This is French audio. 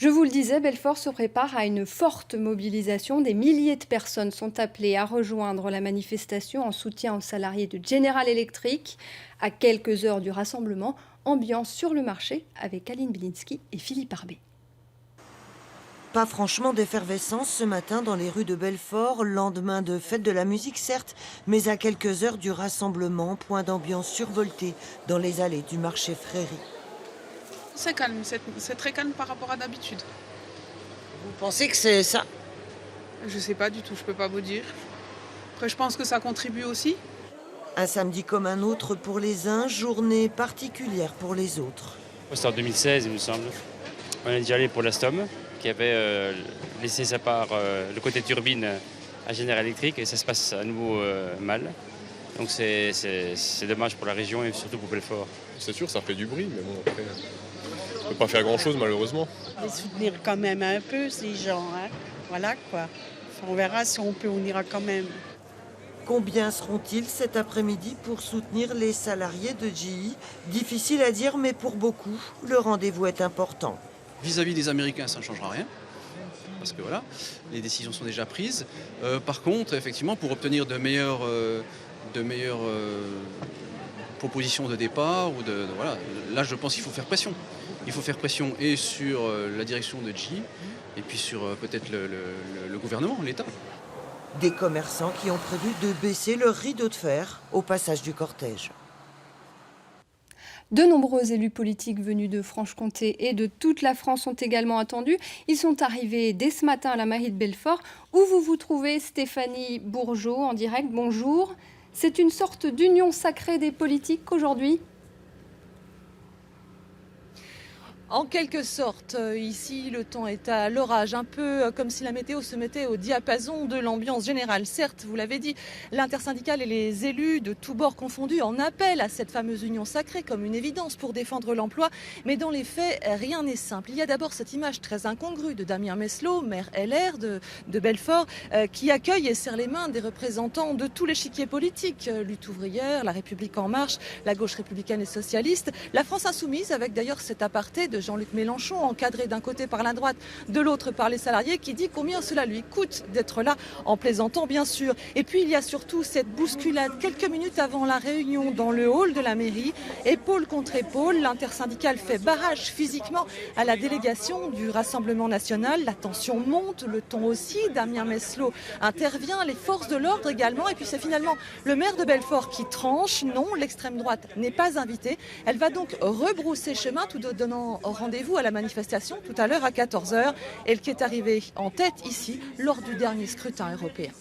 Je vous le disais, Belfort se prépare à une forte mobilisation. Des milliers de personnes sont appelées à rejoindre la manifestation en soutien aux salariés de General Electric. À quelques heures du rassemblement, ambiance sur le marché avec Aline Bilinski et Philippe Arbet. Pas franchement d'effervescence ce matin dans les rues de Belfort, lendemain de fête de la musique certes, mais à quelques heures du rassemblement, point d'ambiance survolté dans les allées du marché Fréry. C'est calme, c'est très calme par rapport à d'habitude. Vous pensez que c'est ça? Je sais pas du tout, je peux pas vous dire. Après, je pense que ça contribue aussi. Un samedi comme un autre pour les uns, journée particulière pour les autres. C'était en 2016, il me semble. On est déjà allé pour l'Alstom, qui avait laissé sa part, le côté turbine à General Electric, et ça se passe à nouveau mal. Donc c'est dommage pour la région et surtout pour Belfort. C'est sûr, ça fait du bruit, mais bon, après, on ne peut pas faire grand-chose malheureusement. Les soutenir quand même un peu, ces gens. Hein. Voilà quoi. On verra si on peut, on ira quand même. Combien seront-ils cet après-midi pour soutenir les salariés de GE? Difficile à dire, mais pour beaucoup, le rendez-vous est important. Vis-à-vis des Américains, ça ne changera rien. Parce que voilà, les décisions sont déjà prises. Par contre, effectivement, pour obtenir de meilleures propositions de départ, voilà, là je pense qu'il faut faire pression. Il faut faire pression et sur la direction de GE et puis sur peut-être le gouvernement, l'État. Des commerçants qui ont prévu de baisser leur rideau de fer au passage du cortège. De nombreux élus politiques venus de Franche-Comté et de toute la France sont également attendus. Ils sont arrivés dès ce matin à la mairie de Belfort, où vous vous trouvez, Stéphanie Bourgeot, en direct. Bonjour. C'est une sorte d'union sacrée des politiques aujourd'hui ? En quelque sorte, ici, le temps est à l'orage, un peu comme si la météo se mettait au diapason de l'ambiance générale. Certes, vous l'avez dit, l'intersyndicale et les élus de tous bords confondus en appellent à cette fameuse union sacrée comme une évidence pour défendre l'emploi. Mais dans les faits, rien n'est simple. Il y a d'abord cette image très incongrue de Damien Meslot, maire LR de Belfort, qui accueille et serre les mains des représentants de tout l'échiquier politique. Lutte ouvrière, La République en marche, la gauche républicaine et socialiste, la France insoumise, avec d'ailleurs cet aparté de Jean-Luc Mélenchon, encadré d'un côté par la droite, de l'autre par les salariés, qui dit combien cela lui coûte d'être là, en plaisantant bien sûr. Et puis il y a surtout cette bousculade quelques minutes avant la réunion dans le hall de la mairie, épaule contre épaule, l'intersyndicale fait barrage physiquement à la délégation du Rassemblement national. La tension monte, le ton aussi, Damien Meslot intervient, les forces de l'ordre également, et puis c'est finalement le maire de Belfort qui tranche. Non, l'extrême droite n'est pas invitée. Elle va donc rebrousser chemin, tout en donnant rendez-vous à la manifestation tout à l'heure à 14h, elle qui est arrivée en tête ici lors du dernier scrutin européen.